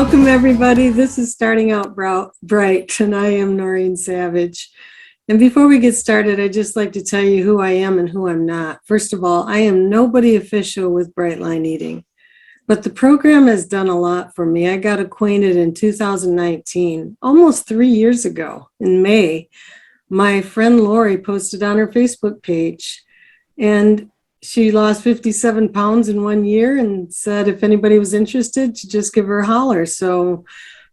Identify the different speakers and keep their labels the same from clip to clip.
Speaker 1: Welcome, everybody. This is Starting Out Bright, and I am Noreen Savage. And before we get started, I'd just like to tell you who I am and who I'm not. First of all, I am nobody official with Bright Line Eating, but the program has done a lot for me. I got acquainted in 2019, almost 3 years ago in May. My friend Lori posted on her Facebook page, and she lost 57 pounds in 1 year and said if anybody was interested to just give her a holler. So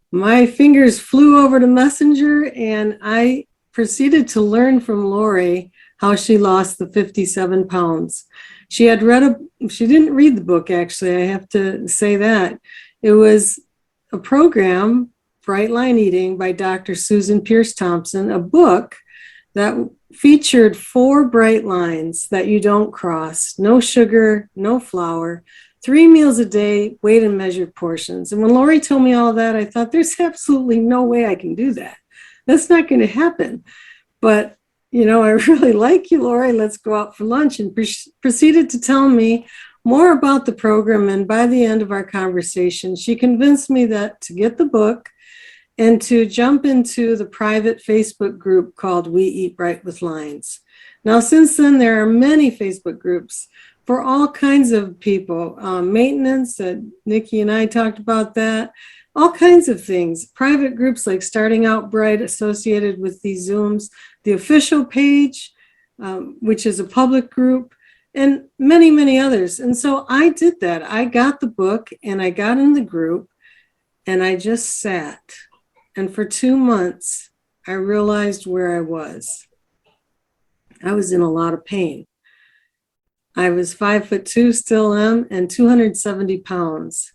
Speaker 1: my fingers flew over to Messenger and I proceeded to learn from Lori how she lost the 57 pounds. She didn't read the book, actually, I have to say that. It was a program, Bright Line Eating, by Dr. Susan Pierce Thompson, a book that featured 4 bright lines that you don't cross: no sugar, no flour, 3 meals a day, weighed and measured portions. And when Lori told me all that, I thought there's absolutely no way I can do that. That's not going to happen. But, you know, I really like you, Lori. Let's go out for lunch, and proceeded to tell me more about the program. And by the end of our conversation, she convinced me that to get the book and to jump into the private Facebook group called We Eat Bright with Lines. Now, since then, there are many Facebook groups for all kinds of people. Maintenance, Nikki and I talked about that, all kinds of things. Private groups like Starting Out Bright associated with these Zooms, the official page, which is a public group, and many, many others. And so I did that. I got the book and I got in the group and I just sat. And for 2 months, I realized where I was. I was in a lot of pain. I was 5'2", still am, and 270 pounds.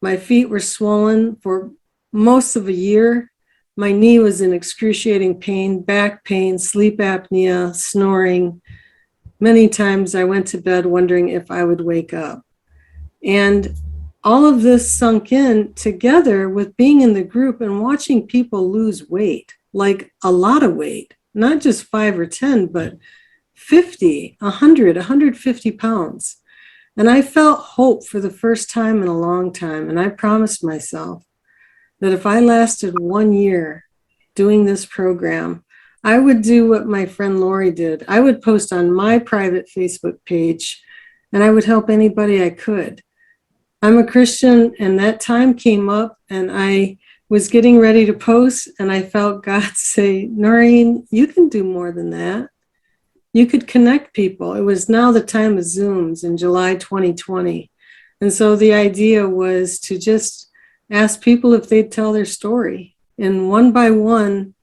Speaker 1: My feet were swollen for most of a year. My knee was in excruciating pain, back pain, sleep apnea, snoring. Many times I went to bed wondering if I would wake up. And all of this sunk in together with being in the group and watching people lose weight, like a lot of weight, not just 5 or 10, but 50, 100, 150 pounds. And I felt hope for the first time in a long time. And I promised myself that if I lasted 1 year doing this program, I would do what my friend Lori did. I would post on my private Facebook page and I would help anybody I could. I'm a Christian, and that time came up and I was getting ready to post and I felt God say, Noreen, you can do more than that. You could connect people. It was now the time of Zooms in July 2020. And so the idea was to just ask people if they'd tell their story. And one by one,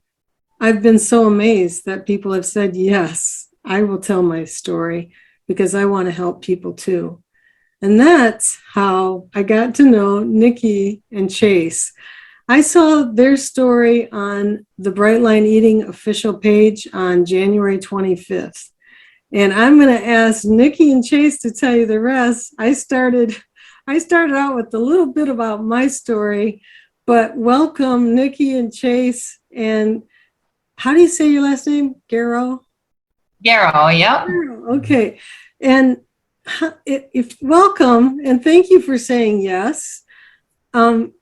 Speaker 1: I've been so amazed that people have said, yes, I will tell my story because I want to help people too. And that's how I got to know Nikki and Chase. I saw their story on the Bright Line Eating official page on January 25th. And I'm going to ask Nikki and Chase to tell you the rest. I started out with a little bit about my story, but welcome Nikki and Chase. And how do you say your last name? Gerow?
Speaker 2: Gerow, yep.
Speaker 1: Okay. And welcome, and thank you for saying yes. You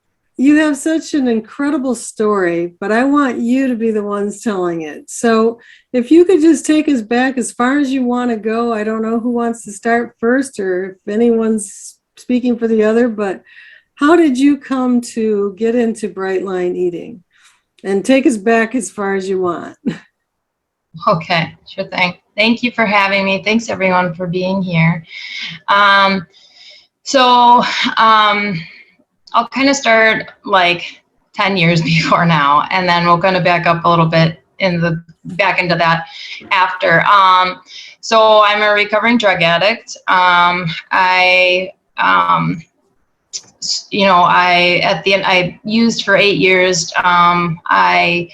Speaker 1: have such an incredible story, but I want you to be the ones telling it. So if you could just take us back as far as you want to go. I don't know who wants to start first or if anyone's speaking for the other, but how did you come to get into Bright Line Eating? And take us back as far as you want.
Speaker 2: Okay, sure thing. Thank you for having me. Thanks everyone for being here. I'll kind of start like 10 years before now, and then we'll kind of back up a little bit back into that after. So I'm a recovering drug addict. I used for 8 years. I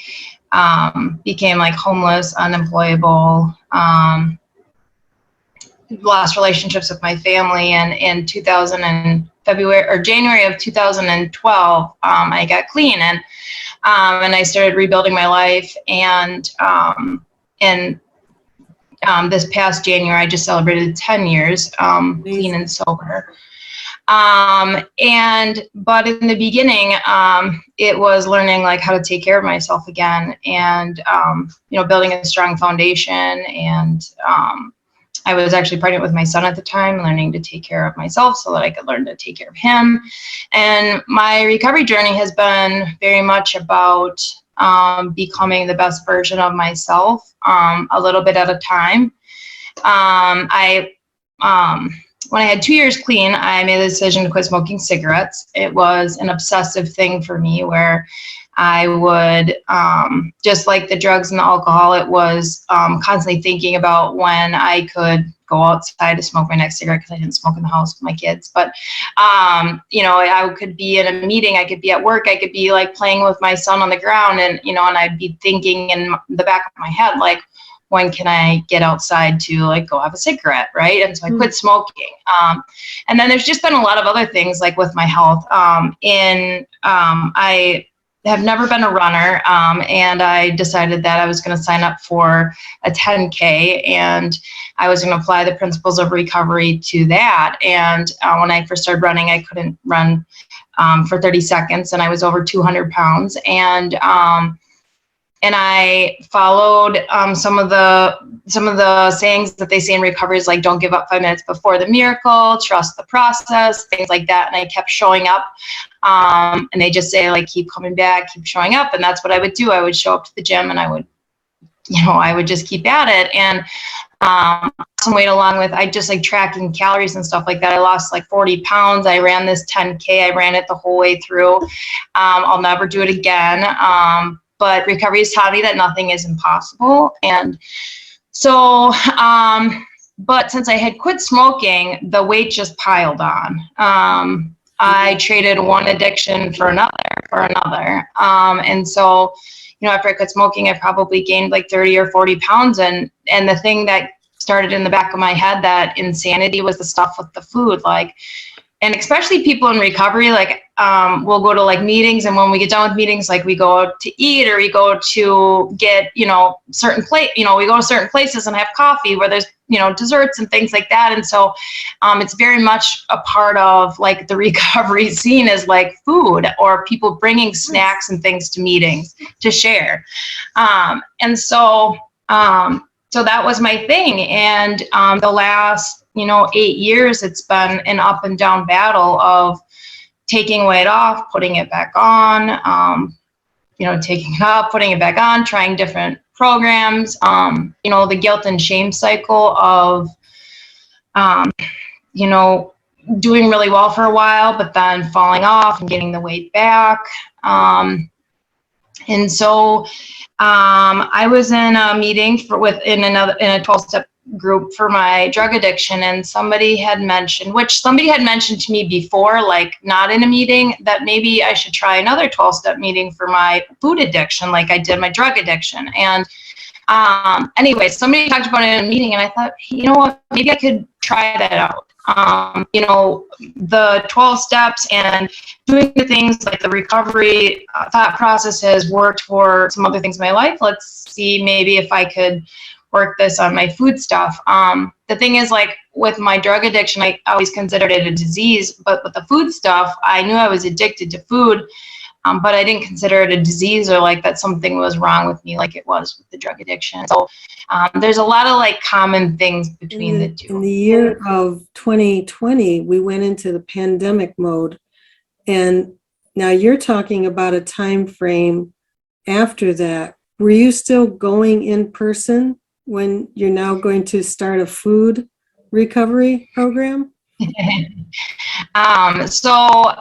Speaker 2: became like homeless, unemployable, lost relationships with my family, and in January of 2012, I got clean, and I started rebuilding my life. And this past January, I just celebrated 10 years clean and sober. But in the beginning, it was learning like how to take care of myself again, and building a strong foundation. And I was actually pregnant with my son at the time, learning to take care of myself so that I could learn to take care of him. And my recovery journey has been very much about becoming the best version of myself, a little bit at a time. When I had 2 years clean, I made the decision to quit smoking cigarettes. It was an obsessive thing for me where I would, just like the drugs and the alcohol, it was constantly thinking about when I could go outside to smoke my next cigarette, because I didn't smoke in the house with my kids. But, I could be in a meeting, I could be at work, I could be like playing with my son on the ground, and, and I'd be thinking in the back of my head, like, when can I get outside to like go have a cigarette, right? And so I quit smoking. And then there's just been a lot of other things like with my health. I have never been a runner, and I decided that I was going to sign up for a 10K, and I was going to apply the principles of recovery to that. And when I first started running, I couldn't run for 30 seconds, and I was over 200 pounds. And I followed some of the sayings that they say in recovery, is like, don't give up 5 minutes before the miracle, trust the process, things like that. And I kept showing up. And they just say, like, keep coming back, keep showing up. And that's what I would do. I would show up to the gym, and I would just keep at it. And some weight along with, I just like tracking calories and stuff like that. I lost like 40 pounds. I ran this 10K. I ran it the whole way through. I'll never do it again. But recovery has taught me that nothing is impossible. And so, but since I had quit smoking, the weight just piled on. I traded one addiction for another. And so, after I quit smoking, I probably gained like 30 or 40 pounds. And the thing that started in the back of my head, that insanity, was the stuff with the food. Like, and especially people in recovery, like, we'll go to like meetings, and when we get done with meetings, like we go out to eat, or we go to get, we go to certain places and have coffee where there's, desserts and things like that. And so, it's very much a part of like the recovery scene, is like food, or people bringing snacks and things to meetings to share. And so that was my thing. And the last 8 years, it's been an up and down battle of taking weight off, putting it back on, taking it up, putting it back on, trying different programs, the guilt and shame cycle of, doing really well for a while, but then falling off and getting the weight back. And so I was in a meeting in a 12-step group for my drug addiction, and somebody had mentioned to me before, like not in a meeting, that maybe I should try another 12-step meeting for my food addiction, like I did my drug addiction. And anyway, somebody talked about it in a meeting, and I thought, what, maybe I could try that out. The 12 steps and doing the things like the recovery thought process has worked for some other things in my life. Let's see, maybe if I could work this on my food stuff. The thing is, like with my drug addiction, I always considered it a disease, but with the food stuff, I knew I was addicted to food, but I didn't consider it a disease, or like that something was wrong with me like it was with the drug addiction. So there's a lot of like common things between the two.
Speaker 1: In the year of 2020, we went into the pandemic mode. And now you're talking about a time frame after that. Were you still going in person when you're now going to start a food recovery program?
Speaker 2: So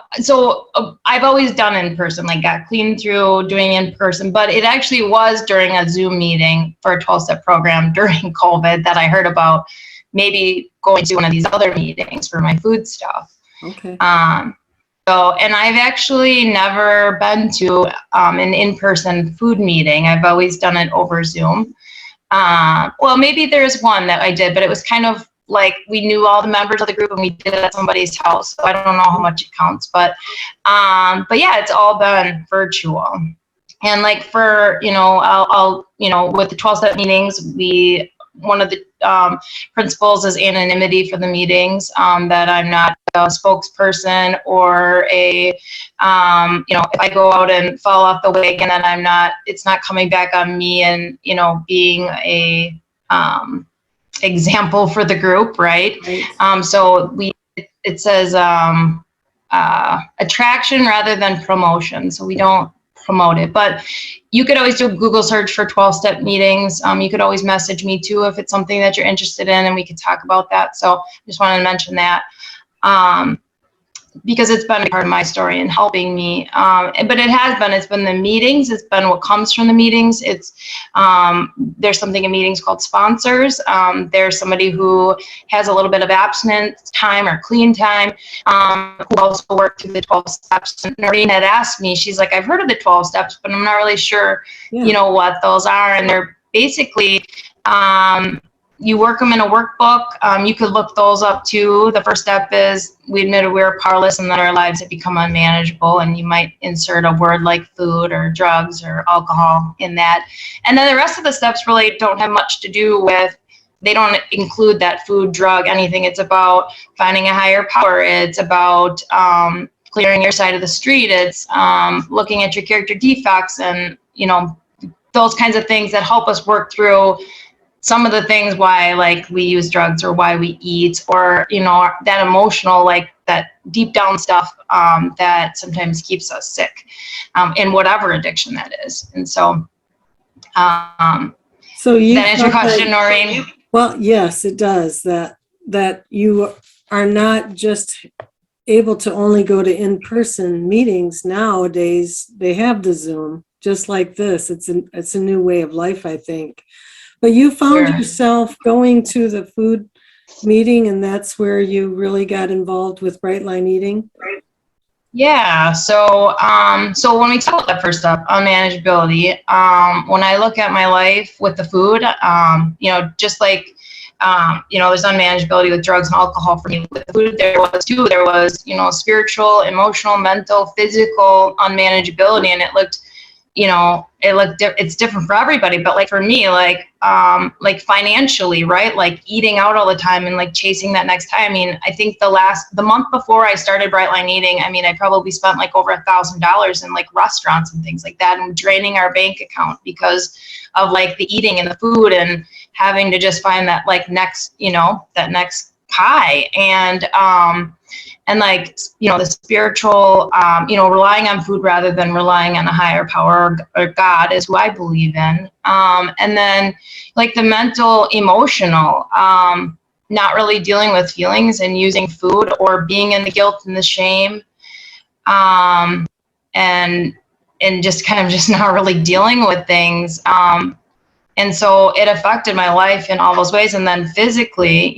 Speaker 2: I've always done in person, like got clean through doing in person, but it actually was during a Zoom meeting for a 12-step program during COVID that I heard about maybe going to one of these other meetings for my food stuff.
Speaker 1: Okay.
Speaker 2: And I've actually never been to an in-person food meeting. I've always done it over Zoom. Well, maybe there's one that I did, but it was kind of like we knew all the members of the group and we did it at somebody's house. So I don't know how much it counts, but yeah, it's all been virtual. And like for, I'll with the 12-step meetings, one of the principles is anonymity for the meetings, that I'm not a spokesperson or a, if I go out and fall off the wagon and it's not coming back on me and, being a example for the group, right? So it says attraction rather than promotion. So we don't promote it, but you could always do a Google search for 12-step meetings. You could always message me too if it's something that you're interested in, and we could talk about that. So just wanted to mention that. Because it's been a part of my story and helping me. But it's been the meetings, it's been what comes from the meetings. There's something in meetings called sponsors. There's somebody who has a little bit of abstinence time or clean time, who also work through the 12 steps. And Noreen had asked me, she's like, I've heard of the 12 steps, but I'm not really sure, what those are. And they're basically, you work them in a workbook. You could look those up too. The first step is we admitted we were powerless and that our lives have become unmanageable. And you might insert a word like food or drugs or alcohol in that. And then the rest of the steps really don't have much to do with, they don't include that food, drug, anything. It's about finding a higher power. It's about clearing your side of the street. It's looking at your character defects and, those kinds of things that help us work through some of the things why we use drugs or why we eat, or that emotional, that deep down stuff that sometimes keeps us sick, in whatever addiction that is. And so
Speaker 1: you
Speaker 2: that answer your question, Noreen?
Speaker 1: Well, yes, it does. That you are not just able to only go to in-person meetings nowadays. They have the Zoom just like this. It's a new way of life, I think. But you found yourself going to the food meeting, and that's where you really got involved with Bright Line Eating?
Speaker 2: Yeah. So when we talk about that first step, unmanageability, when I look at my life with the food, just like, there's unmanageability with drugs and alcohol for me. With food, there was too. There was, spiritual, emotional, mental, physical unmanageability, and it looked, it's different for everybody, but for me, financially, right? Eating out all the time and chasing that next high. I mean, I think the month before I started Bright Line Eating, I mean, I probably spent over $1,000 in restaurants and things like that, and draining our bank account because of the eating and the food and having to just find that next, that next high. And the spiritual, relying on food rather than relying on a higher power or God is who I believe in. And then the mental, emotional, not really dealing with feelings and using food or being in the guilt and the shame, and just kind of just not really dealing with things. And so it affected my life in all those ways. And then physically,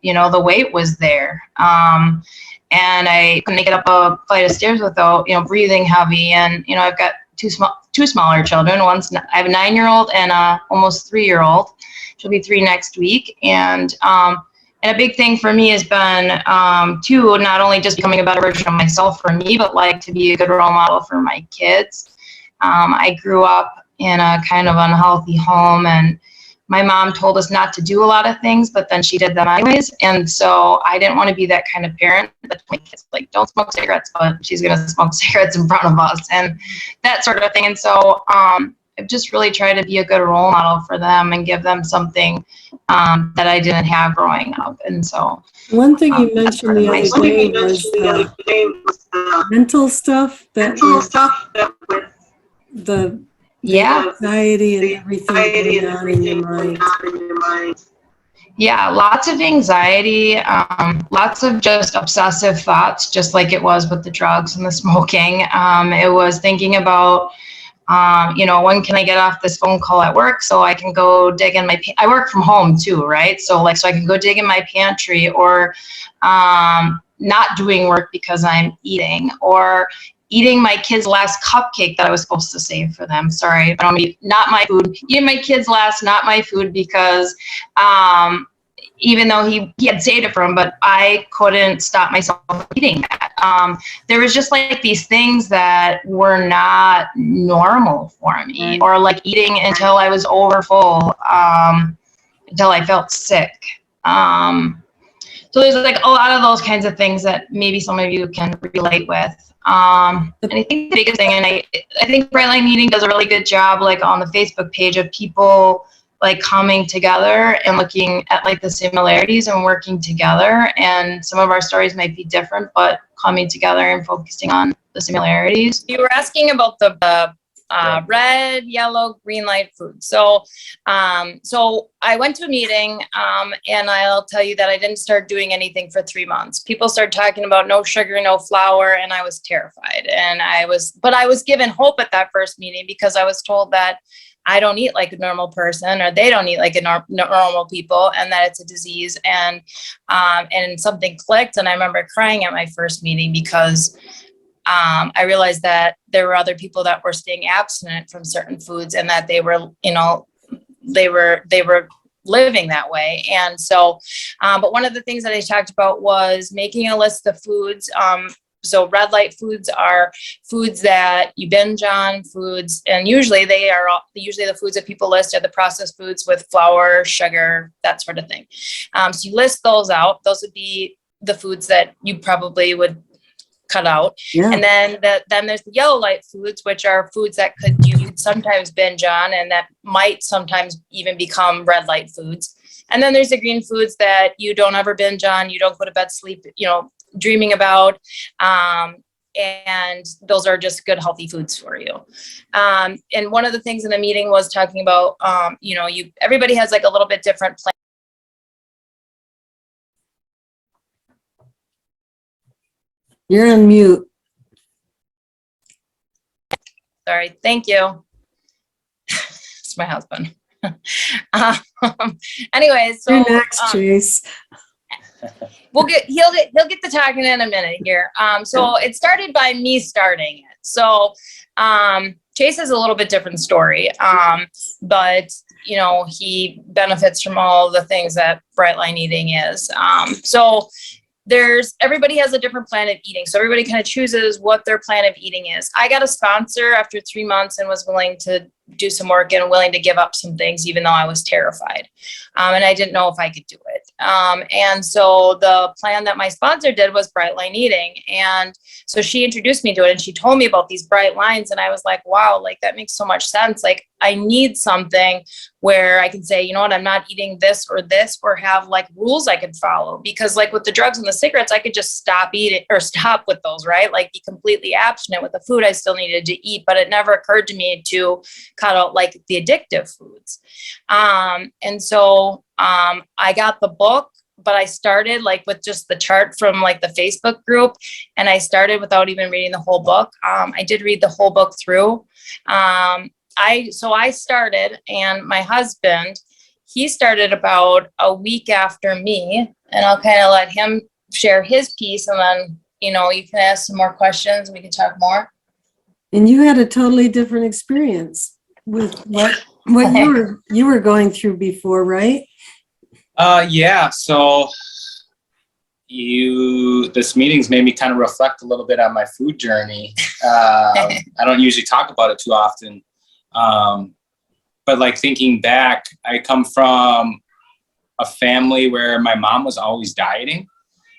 Speaker 2: the weight was there. And I couldn't get up a flight of stairs without, breathing heavy. And, I've got two smaller children. I have a 9-year-old and a almost 3-year-old. She'll be 3 next week. And a big thing for me has been, too, not only just becoming a better version of myself for me, but to be a good role model for my kids. I grew up in a kind of unhealthy home, and my mom told us not to do a lot of things, but then she did them anyways. And so I didn't want to be that kind of parent that my kids don't smoke cigarettes, but she's going to smoke cigarettes in front of us and that sort of thing. And so I've just really tried to be a good role model for them and give them something that I didn't have growing up. And so
Speaker 1: one thing you mentioned the other day was mental stuff the anxiety and everything going on in your mind.
Speaker 2: Yeah, lots of anxiety, lots of just obsessive thoughts, just like it was with the drugs and the smoking. It was thinking about, when can I get off this phone call at work so I can go dig in I work from home too, right? So so I can go dig in my pantry, or not doing work because I'm eating, or eating my kid's last cupcake that I was supposed to save for them. Sorry, I don't mean, not my food. Eating my kid's last, not my food, because even though he had saved it for him, but I couldn't stop myself from eating that. There was just these things that were not normal for me, or eating until I was overfull, until I felt sick. So there's like a lot of those kinds of things that maybe some of you can relate with. And I think the biggest thing, and I think Bright Line Eating does a really good job, like on the Facebook page, of people like coming together and looking at like the similarities and working together. And some of our stories might be different, but coming together and focusing on the similarities. You were asking about the red, yellow, green light food. So I went to a meeting, and I'll tell you that I didn't start doing anything for 3 months. People started talking about no sugar, no flour, and I was terrified. But I was given hope at that first meeting, because I was told that I don't eat like a normal person, or they don't eat like a normal people, and that it's a disease. And something clicked, and I remember crying at my first meeting, because I realized that there were other people that were staying abstinent from certain foods, and that they were, they were living that way. And so, but one of the things that I talked about was making a list of foods. So red light foods are foods that you binge on, foods, and usually the foods that people list are the processed foods with flour, sugar, that sort of thing. So you list those out. Those would be the foods that you probably would cut out. Yeah. And then there's the yellow light foods, which are foods that you sometimes binge on, and that might sometimes even become red light foods. And then there's the green foods that you don't ever binge on, you don't go to bed sleep, dreaming about. And those are just good, healthy foods for you. And one of the things in the meeting was talking about, everybody has like a little bit different plan.
Speaker 1: You're on mute.
Speaker 2: Sorry. Thank you. It's my husband. Anyways, so
Speaker 1: you're next, Chase.
Speaker 2: He'll get the talking in a minute here. So it started by me starting it. So Chase has a little bit different story, but he benefits from all the things that Bright Line Eating is. So everybody has a different plan of eating. So everybody kind of chooses what their plan of eating is. I got a sponsor after 3 months and was willing to do some work and willing to give up some things, even though I was terrified. And I didn't know if I could do it. And so the plan that my sponsor did was Bright Line Eating. And so she introduced me to it, and she told me about these bright lines. And I was like, wow, like that makes so much sense. Like I need something where I can say, you know what, I'm not eating this, or have like rules I could follow. Because like with the drugs and the cigarettes, I could just stop eating or stop with those, right? Like be completely abstinent. With the food I still needed to eat, but it never occurred to me to cut out like the addictive foods. And so I got the book, but I started like with just the chart from like the Facebook group, and I started without even reading the whole book. I did read the whole book through. I started, and my husband, he started about a week after me, and I'll kind of let him share his piece, and then, you can ask some more questions and we can talk more.
Speaker 1: And you had a totally different experience with what you were going through before, right?
Speaker 3: Yeah. So this meeting's made me kind of reflect a little bit on my food journey. I don't usually talk about it too often. But like thinking back, I come from a family where my mom was always dieting.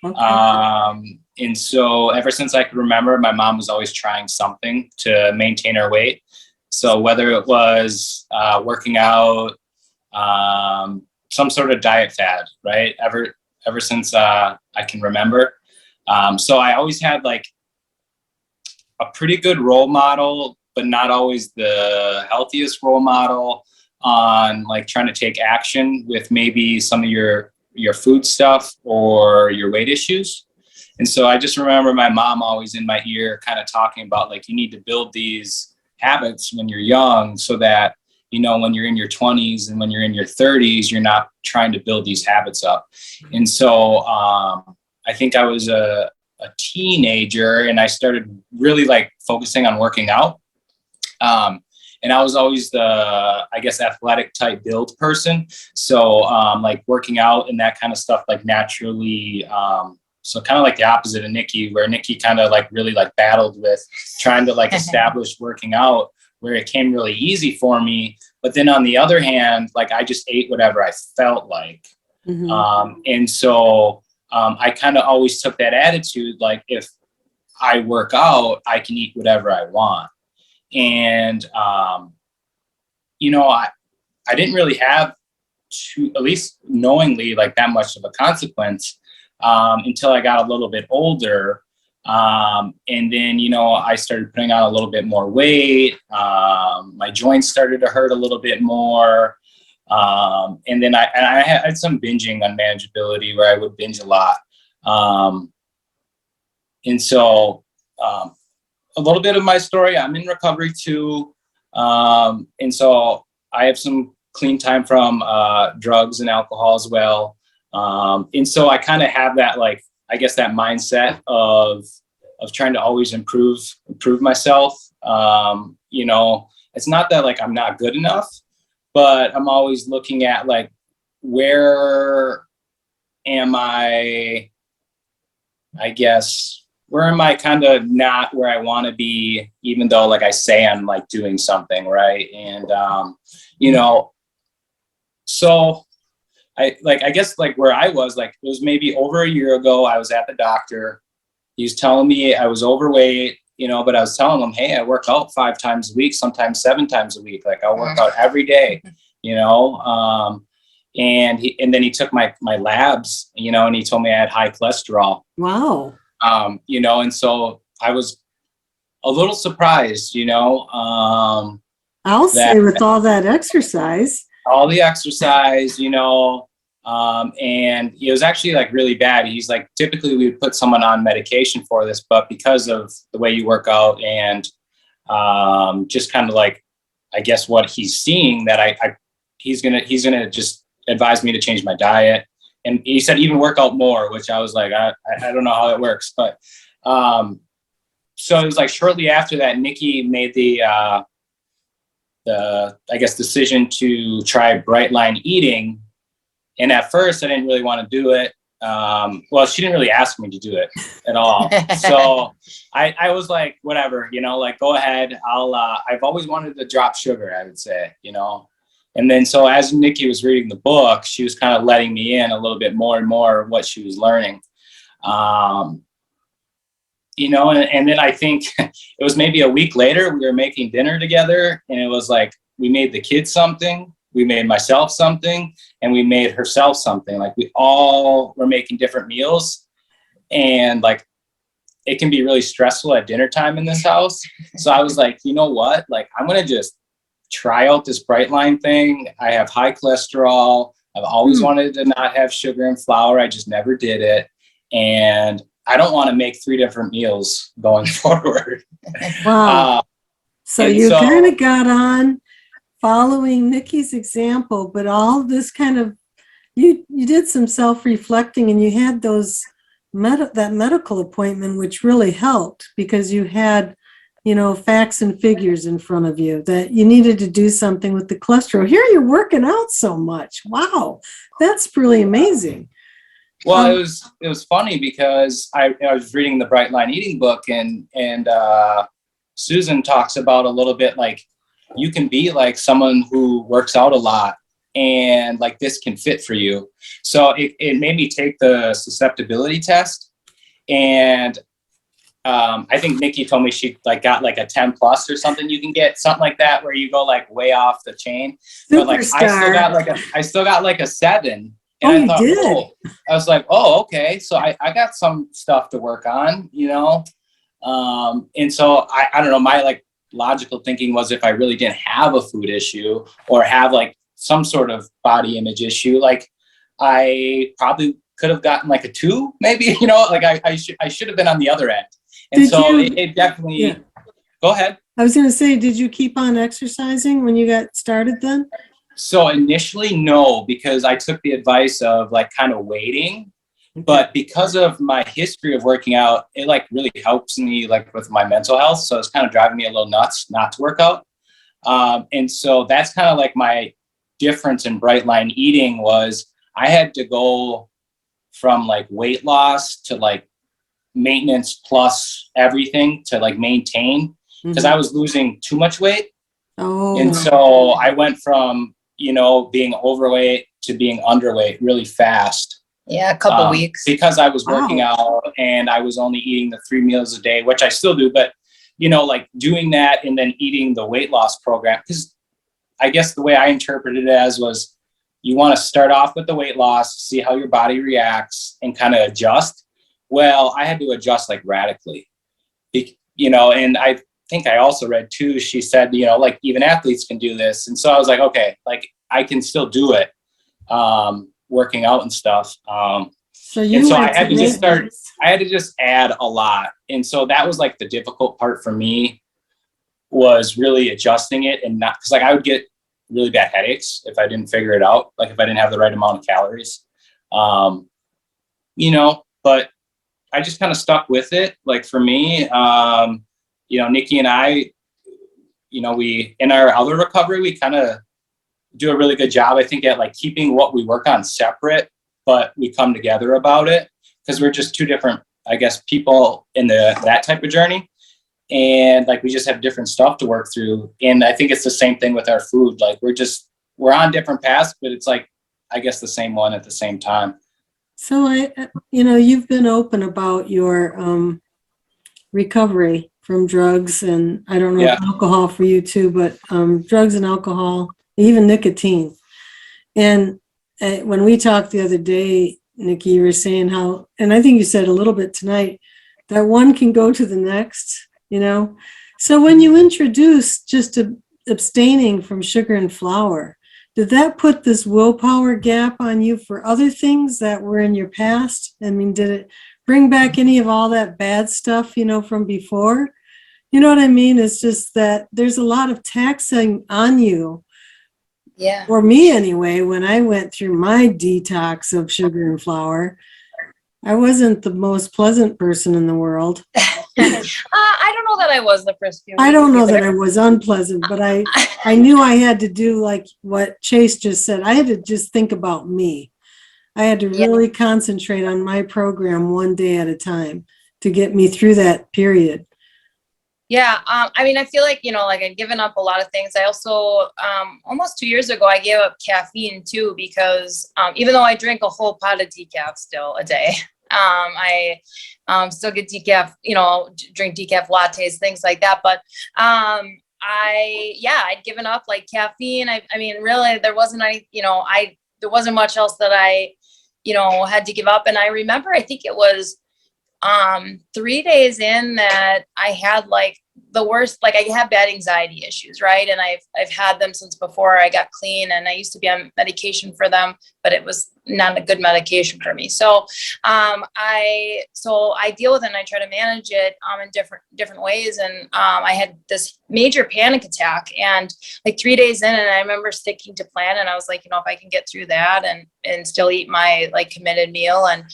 Speaker 3: Okay. And so ever since I could remember, my mom was always trying something to maintain her weight. So whether it was working out, some sort of diet fad, right? Ever since I can remember. So I always had like a pretty good role model, but not always the healthiest role model on like trying to take action with maybe some of your food stuff or your weight issues. And so I just remember my mom always in my ear kind of talking about like, you need to build these habits when you're young so that, when you're in your 20s and when you're in your 30s, you're not trying to build these habits up. And so I think I was a teenager and I started really like focusing on working out. And I was always the, I guess, athletic type build person. So like working out and that kind of stuff, like naturally, so kind of like the opposite of Nikki, where Nikki kind of like really like battled with trying to like establish working out, where it came really easy for me. But then on the other hand, like I just ate whatever I felt like. Mm-hmm. And so I kind of always took that attitude, like if I work out, I can eat whatever I want. And, you know, I didn't really have to, at least knowingly, like that much of a consequence until I got a little bit older. And then, you know, I started putting on a little bit more weight. My joints started to hurt a little bit more. And then I had some binging unmanageability where I would binge a lot. And so a little bit of my story, I'm in recovery too. And so I have some clean time from drugs and alcohol as well. And so I kind of have that, like, I guess that mindset of trying to always improve myself. You know, it's not that like I'm not good enough, but I'm always looking at like, where am I guess, where am I kind of not where I want to be, even though like I say I'm like doing something, right? And, you know, so I guess like where I was, like it was maybe over a year ago, I was at the doctor. He was telling me I was overweight, you know, but I was telling him, hey, I work out 5 times a week, sometimes 7 times a week. Like I'll work out every day, you know? And then he took my labs, you know, and he told me I had high cholesterol.
Speaker 1: Wow.
Speaker 3: You know, and so I was a little surprised, you know,
Speaker 1: I'll say with all that exercise.
Speaker 3: All the exercise, you know, and it was actually like really bad. He's like, typically we would put someone on medication for this, but because of the way you work out and just kind of like, I guess what he's seeing that he's gonna just advise me to change my diet. And he said even work out more, which I was like, I don't know how it works. But so it was like shortly after that, Nikki made the I guess decision to try bright line eating. And at first I didn't really want to do it. Well, she didn't really ask me to do it at all. So I was like, whatever, you know, like go ahead. I've always wanted to drop sugar, I would say, you know. And then so as Nikki was reading the book, she was kind of letting me in a little bit more and more of what she was learning. You know, and then I think it was maybe a week later, we were making dinner together, and it was like, we made the kids something, we made myself something, and we made herself something. Like we all were making different meals, and like, it can be really stressful at dinner time in this house. So I was like, you know what? Like, I'm going to just try out this bright line thing. I have high cholesterol. I've always wanted to not have sugar and flour. I just never did it. And I don't want to make 3 different meals going forward.
Speaker 1: Wow. So you kind of got on following Nikki's example, but all this kind of, you did some self-reflecting, and you had those that medical appointment, which really helped because you had, you know, facts and figures in front of you that you needed to do something with the cholesterol. Here you're working out so much. Wow. That's really amazing.
Speaker 3: Well, it was funny because I was reading the Bright Line Eating book, and Susan talks about a little bit like you can be like someone who works out a lot, and like this can fit for you. So it made me take the susceptibility test, and I think Nikki told me she like got like a 10 plus or something. You can get something like that where you go like way off the chain. But like I still got like a 7. And I thought, I was like, oh, okay. So I got some stuff to work on, you know? And so I don't know, my like logical thinking was if I really didn't have a food issue or have like some sort of body image issue, like I probably could have gotten like a 2, maybe, you know, like I should have been on the other end. And it definitely, go ahead.
Speaker 1: I was going to say, did you keep on exercising when you got started then?
Speaker 3: So initially, no, because I took the advice of like kind of waiting, but because of my history of working out, it like really helps me like with my mental health. So it's kind of driving me a little nuts not to work out. And so that's kind of like my difference in Bright Line Eating was I had to go from like weight loss to like maintenance plus everything to like maintain because I was losing too much weight. Oh. And so I went from, you know, being overweight to being underweight really fast.
Speaker 2: Yeah, a couple weeks.
Speaker 3: Because I was working out and I was only eating the 3 meals a day, which I still do, but like doing that and then eating the weight loss program, because I guess the way I interpreted it as was you want to start off with the weight loss, see how your body reacts and kind of adjust. Well, I had to adjust like radically, and I think I also read too, she said, like even athletes can do this. And so I was like, okay, like I can still do it, working out and stuff.
Speaker 1: So
Speaker 3: I had to just add a lot. And so that was like the difficult part for me, was really adjusting it, and not, because like I would get really bad headaches if I didn't figure it out, like if I didn't have the right amount of calories, but I just kind of stuck with it. Like for me, Nikki and I, we, in our other recovery, we kind of do a really good job, I think, at like keeping what we work on separate, but we come together about it, because we're just two different, I guess, people in that type of journey. And like, we just have different stuff to work through. And I think it's the same thing with our food. Like we're on different paths, but it's like, I guess, the same one at the same time.
Speaker 1: So you've been open about your recovery from drugs, and I don't know if alcohol for you too, but drugs and alcohol, even nicotine. And when we talked the other day, Nikki, you were saying how, and I think you said a little bit tonight, that one can go to the next, So when you introduced just abstaining from sugar and flour, did that put this willpower gap on you for other things that were in your past? I mean, did it bring back any of all that bad stuff, from before? You know what I mean? It's just that there's a lot of taxing on you.
Speaker 2: Yeah.
Speaker 1: For me anyway, when I went through my detox of sugar and flour, I wasn't the most pleasant person in the world.
Speaker 2: I don't know that I was the first few weeks.
Speaker 1: I don't know that I was unpleasant, but I knew I had to do like what Chase just said. I had to just think about me. I had to really concentrate on my program one day at a time to get me through that period.
Speaker 2: Yeah. I mean, I feel like, like I'd given up a lot of things. I also, almost 2 years ago, I gave up caffeine too, because even though I drink a whole pot of decaf still a day, I still get decaf, drink decaf lattes, things like that. But I'd given up like caffeine. I mean, really, there wasn't any, there wasn't much else that I, had to give up. And I remember, I think it was 3 days in that I had like the worst, like I have bad anxiety issues, right? And I've had them since before I got clean, and I used to be on medication for them, but it was not a good medication for me. So I deal with it and I try to manage it in different ways. And I had this major panic attack, and like 3 days in, and I remember sticking to plan, and I was like, if I can get through that and still eat my like committed meal and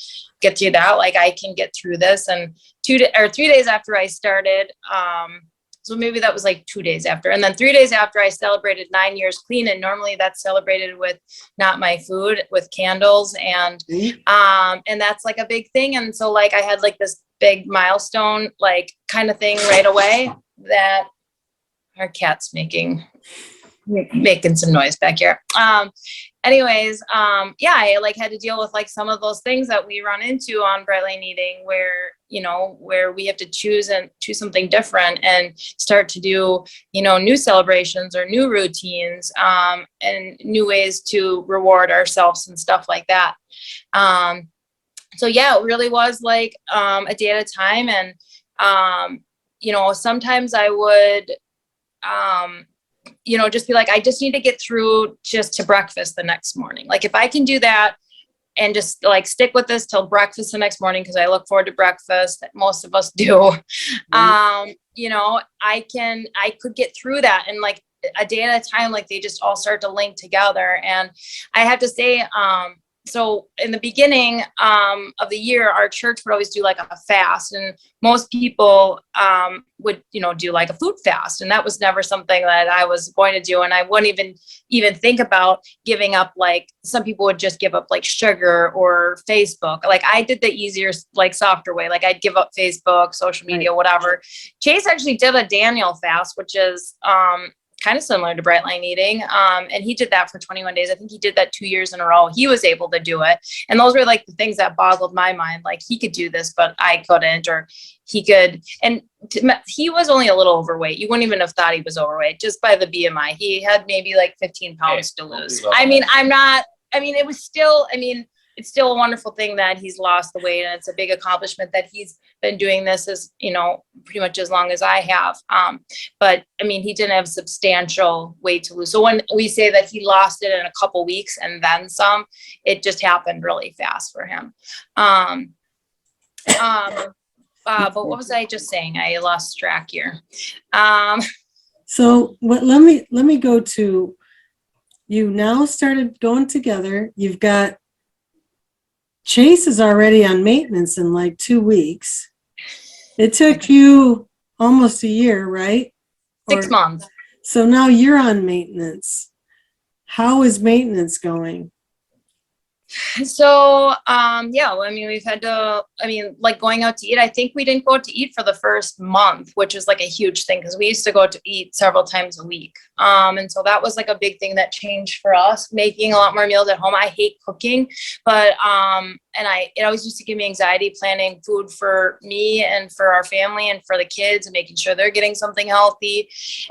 Speaker 2: get through that, like I can get through this. And 3 days after I started, so maybe that was like 2 days after, and then 3 days after, I celebrated 9 years clean. And normally that's celebrated with not my food, with candles, and that's like a big thing. And so like I had like this big milestone like kind of thing right away. That our cat's making some noise back here. I like had to deal with like some of those things that we run into on Bright Lane Eating, where we have to choose something different and start to do, new celebrations or new routines, and new ways to reward ourselves and stuff like that. It really was like, a day at a time. And, sometimes I would, just be like, I just need to get through just to breakfast the next morning. Like if I can do that and just like stick with this till breakfast the next morning, because I look forward to breakfast, most of us do. I could get through that, and like a day at a time, like they just all start to link together. And I have to say, so in the beginning of the year, our church would always do like a fast, and most people would, do like a food fast. And that was never something that I was going to do. And I wouldn't even think about giving up. Like some people would just give up like sugar or Facebook. Like I did the easier, like softer way. Like I'd give up Facebook, social media, whatever. Chase actually did a Daniel fast, which is kind of similar to bright line eating. And he did that for 21 days. I think he did that 2 years in a row. He was able to do it. And those were like the things that boggled my mind. Like he could do this, but I couldn't, or he could. And he was only a little overweight. You wouldn't even have thought he was overweight just by the BMI. He had maybe like 15 pounds to lose. It was still, it's still a wonderful thing that he's lost the weight, and it's a big accomplishment that he's been doing this as, pretty much as long as I have. But he didn't have substantial weight to lose. So when we say that he lost it in a couple weeks and then some, it just happened really fast for him. But what was I just saying? I lost track here.
Speaker 1: So let me go to, you now started going together. You've got Chase is already on maintenance in like 2 weeks. It took you almost a year, right?
Speaker 2: 6 months.
Speaker 1: So now you're on maintenance. How is maintenance going?
Speaker 2: So, we've had to, like going out to eat. I think we didn't go out to eat for the first month, which is like a huge thing because we used to go out to eat several times a week. And so that was like a big thing that changed for us, making a lot more meals at home. I hate cooking, but, it always used to give me anxiety planning food for me and for our family and for the kids and making sure they're getting something healthy.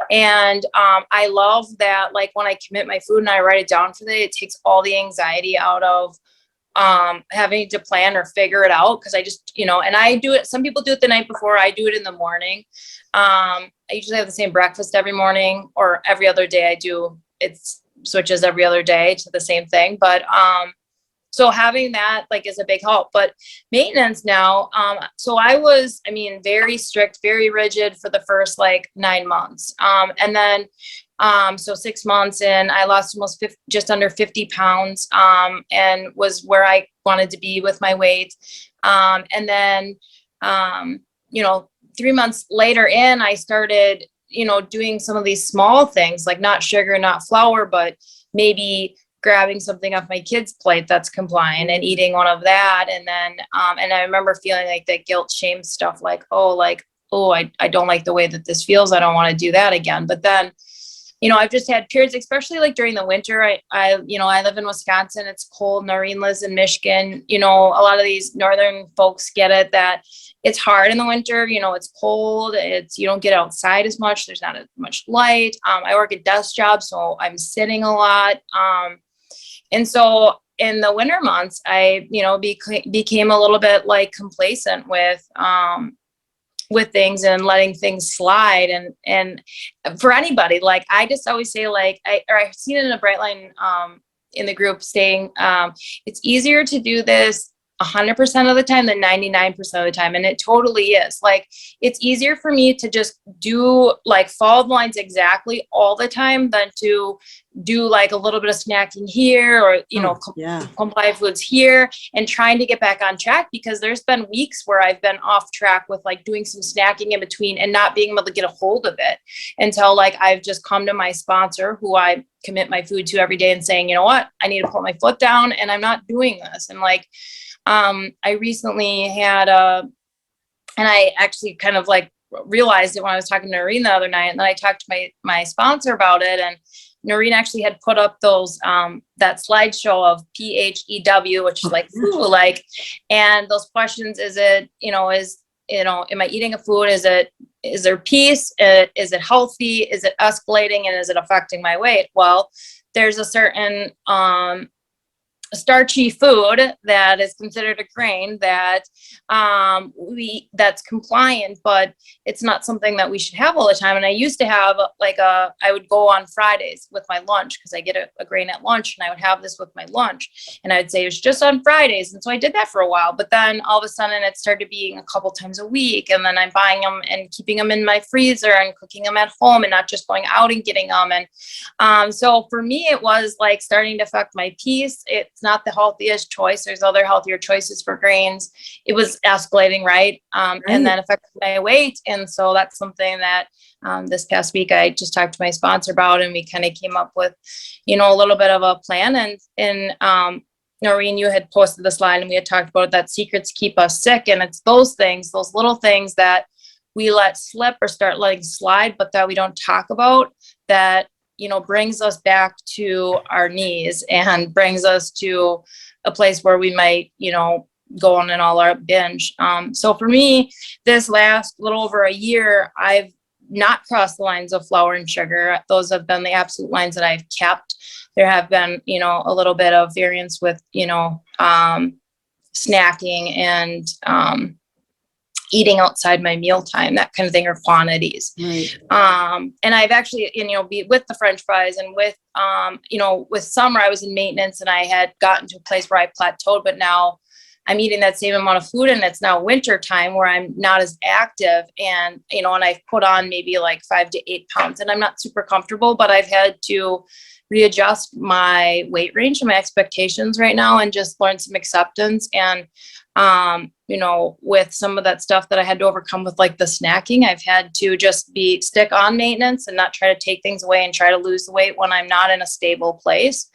Speaker 2: And, I love that, like when I commit my food and I write it down for the day, it takes all the anxiety out of having to plan or figure it out. Cause I just, and I do it. Some people do it the night before. I do it in the morning. I usually have the same breakfast every morning, or every other day it switches every other day to the same thing. But, so having that like is a big help. But maintenance now, so I was, very strict, very rigid for the first like 9 months. And then, so 6 months in, I lost just under 50 pounds, and was where I wanted to be with my weight. And then, 3 months later in, I started, doing some of these small things, like not sugar, not flour, but maybe grabbing something off my kid's plate that's compliant and eating one of that. And then, and I remember feeling like that guilt, shame stuff, I don't like the way that this feels. I don't want to do that again. But then, I've just had periods, especially like during the winter. I live in Wisconsin. It's cold. Noreen lives in Michigan. A lot of these northern folks get it, that it's hard in the winter. It's cold. You don't get outside as much. There's not as much light. I work a desk job, so I'm sitting a lot. And so in the winter months, I, became a little bit like complacent with things and letting things slide. And for anybody, like, I just always say, like, I've seen it in a bright line, in the group saying, it's easier to do this 100% of the time than 99% of the time. And it totally is. Like, it's easier for me to just do, like, follow the lines exactly all the time than to do like a little bit of snacking here, or, comply foods here, and trying to get back on track, because there's been weeks where I've been off track with like doing some snacking in between and not being able to get a hold of it until like I've just come to my sponsor, who I commit my food to every day, and saying, you know what, I need to put my foot down and I'm not doing this. And like, I recently had and I actually kind of like realized it when I was talking to Noreen the other night, and then I talked to my sponsor about it, and Noreen actually had put up those, that slideshow of PHEW, which is like, food, like, and those questions, is it, am I eating a food? Is there peace? Is it healthy? Is it escalating? And is it affecting my weight? Well, there's a certain, starchy food that is considered a grain that that's compliant, but it's not something that we should have all the time. And I used to have I would go on Fridays with my lunch, because I get a grain at lunch, and I would have this with my lunch, and I'd say it's just on Fridays. And so I did that for a while, but then all of a sudden it started being a couple times a week, and then I'm buying them and keeping them in my freezer and cooking them at home, and not just going out and getting them. And so for me, it was like starting to affect my peace. It's not the healthiest choice. There's other healthier choices for grains. It was escalating, right? And then affected my weight. And so that's something that this past week I just talked to my sponsor about, and we kind of came up with, a little bit of a plan. And Noreen, you had posted the slide, and we had talked about that secrets keep us sick. And it's those things, those little things that we let slip or start letting slide, but that we don't talk about, that, brings us back to our knees and brings us to a place where we might, go on an all-out binge. So for me, this last little over a year, I've not crossed the lines of flour and sugar. Those have been the absolute lines that I've kept. There have been, a little bit of variance with, snacking and eating outside my mealtime, that kind of thing, or quantities.
Speaker 1: Right.
Speaker 2: And I've actually, be with the French fries and with, with summer, I was in maintenance and I had gotten to a place where I plateaued, but now I'm eating that same amount of food and it's now winter time where I'm not as active. And, and I've put on maybe like 5 to 8 pounds and I'm not super comfortable, but I've had to readjust my weight range and my expectations right now and just learn some acceptance. And, with some of that stuff that I had to overcome with like the snacking, I've had to just stick on maintenance and not try to take things away and try to lose the weight when I'm not in a stable place.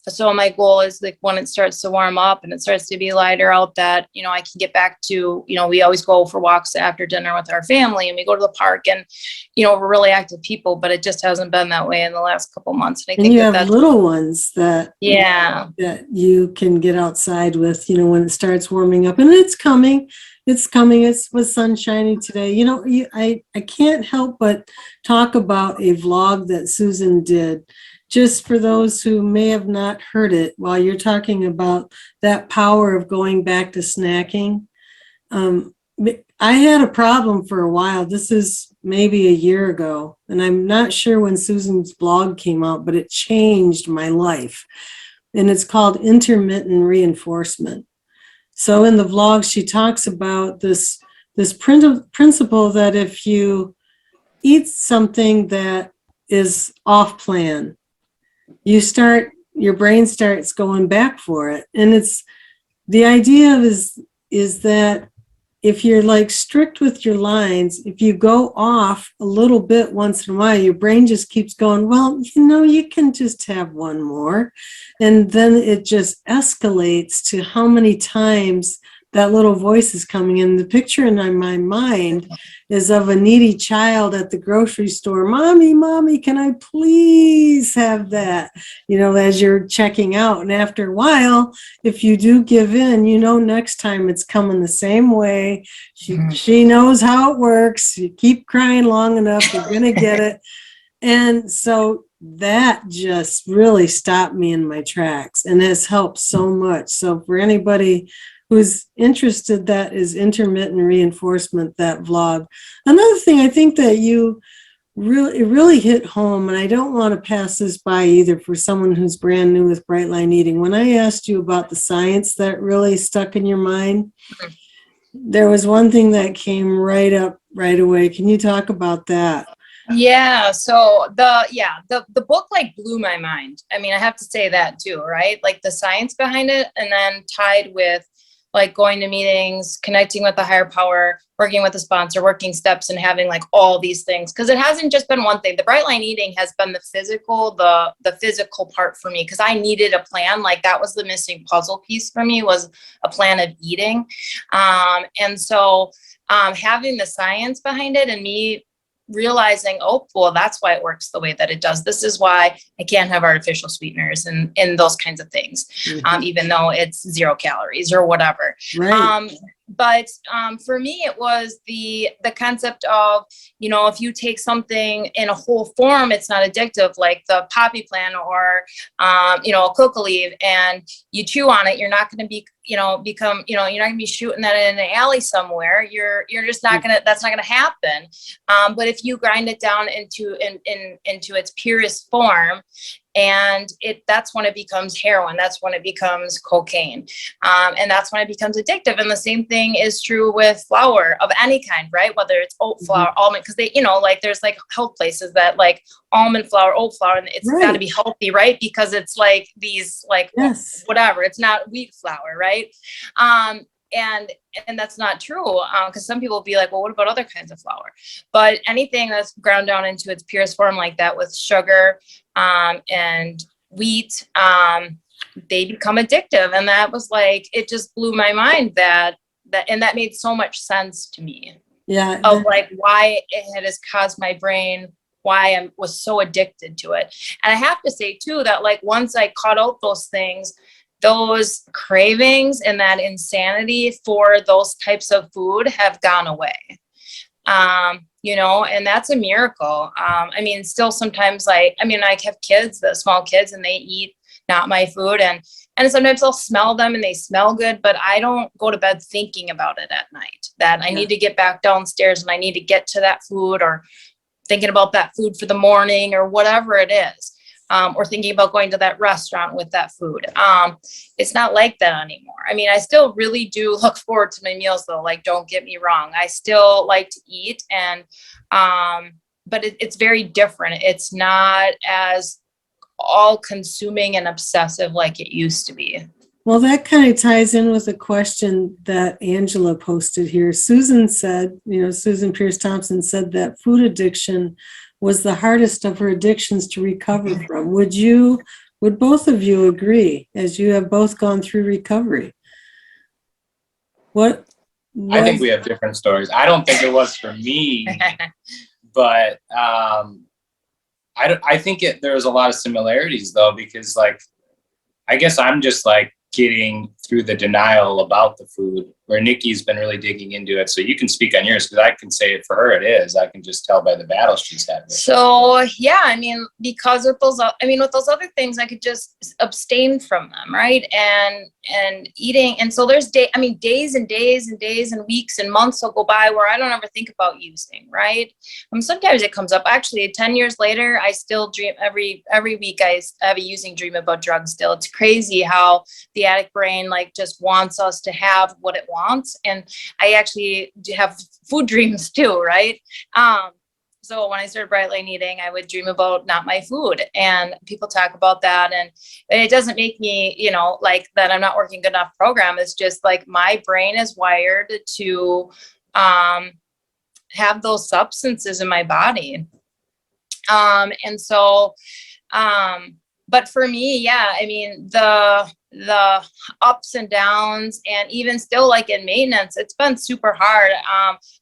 Speaker 2: So my goal is like when it starts to warm up and it starts to be lighter out that, I can get back to, we always go for walks after dinner with our family and we go to the park and, we're really active people, but it just hasn't been that way in the last couple months. And I think
Speaker 1: you have little ones that you can get outside with, when it starts warming up, and it's coming. It was sun shining today. I can't help but talk about a vlog that Susan did. Just for those who may have not heard it, while you're talking about that power of going back to snacking, I had a problem for a while. This is maybe a year ago, and I'm not sure when Susan's blog came out, but it changed my life. And it's called intermittent reinforcement. So in the vlog, she talks about this principle that if you eat something that is off plan, your brain starts going back for it. And it's the idea is that if you're like strict with your lines, if you go off a little bit once in a while, your brain just keeps going, well, you can just have one more. And then it just escalates to how many times that little voice is coming in. The picture in my mind is of a needy child at the grocery store. Mommy, can I please have that? As you're checking out. And after a while, if you do give in, next time it's coming the same way. She knows how it works. You keep crying long enough, you're going to get it. And so that just really stopped me in my tracks and has helped so much. So for anybody who's interested, that is intermittent reinforcement, that vlog. Another thing I think that it really hit home, and I don't want to pass this by either for someone who's brand new with Bright Line Eating. When I asked you about the science that really stuck in your mind, there was one thing that came right up right away. Can you talk about that?
Speaker 2: Yeah. So the book like blew my mind. I mean, I have to say that too, right? Like the science behind it, and then tied with like going to meetings, connecting with the higher power, working with a sponsor, working steps, and having like all these things. Cause it hasn't just been one thing. The Bright Line Eating has been the physical part for me. Cause I needed a plan. Like that was the missing puzzle piece for me, was a plan of eating. And so having the science behind it and me realizing, oh, well, that's why it works the way that it does. This is why I can't have artificial sweeteners and those kinds of things, even though it's 0 calories or whatever.
Speaker 1: Right.
Speaker 2: But for me, it was the concept of, if you take something in a whole form, it's not addictive, like the poppy plant or, a coca leaf, and you chew on it, you're not going to be, you're not going to be shooting that in an alley somewhere. You're just not going to, that's not going to happen. But if you grind it down into its purest form, and that's when it becomes heroin. That's when it becomes cocaine. And that's when it becomes addictive. And the same thing is true with flour of any kind, right? Whether it's oat flour, almond, because they, like there's like health places that like almond flour, oat flour, and it's got to be healthy, right? Because it's like these like whatever. It's not wheat flour, right? And that's not true, because some people will be like, well, what about other kinds of flour? But anything that's ground down into its purest form like that with sugar and wheat, they become addictive. And that was like, it just blew my mind that made so much sense to me.
Speaker 1: Yeah.
Speaker 2: Of like why it has caused my brain
Speaker 4: why I was so addicted to it. And I have to say too, that like once I cut out those things, those cravings and that insanity for those types of food have gone away. You know, and that's a miracle. I mean, still sometimes I have kids, the small kids, and they eat not my food, and sometimes I'll smell them and they smell good, but I don't go to bed thinking about it at night, that I need to get back downstairs and I need to get to that food, or thinking about that food for the morning or whatever it is. Or thinking about going to that restaurant with that food. It's not like that anymore. I mean, I still really do look forward to my meals though. Like, don't get me wrong. I still like to eat, and, but it's very different. It's not as all consuming and obsessive like it used to be.
Speaker 1: Well, that kind of ties in with a question that Angela posted here. Susan said, Susan Pierce Thompson said that food addiction was the hardest of her addictions to recover from. Would both of you agree, as you have both gone through recovery? What
Speaker 3: I think we have different stories. I don't think it was for me, but I think there was a lot of similarities though, because like, I guess I'm just like getting through the denial about the food, where Nikki's been really digging into it. So you can speak on yours, because I can say it for her. It is. I can just tell by the battle she's had.
Speaker 4: So yeah, I mean, because with those other things, I could just abstain from them, right? And eating, and so there's days and days and days and weeks and months will go by where I don't ever think about using, right? Sometimes it comes up. Actually, 10 years later, I still dream every week. I have a using dream about drugs still. It's crazy how the addict brain like just wants us to have what it wants. And I actually have food dreams too, right? So when I started Bright Line Eating, I would dream about not my food, and people talk about that. And it doesn't make me, like that I'm not working good enough program. It's just like my brain is wired to have those substances in my body. And so, but for me, yeah, I mean, the ups and downs, and even still like in maintenance, it's been super hard.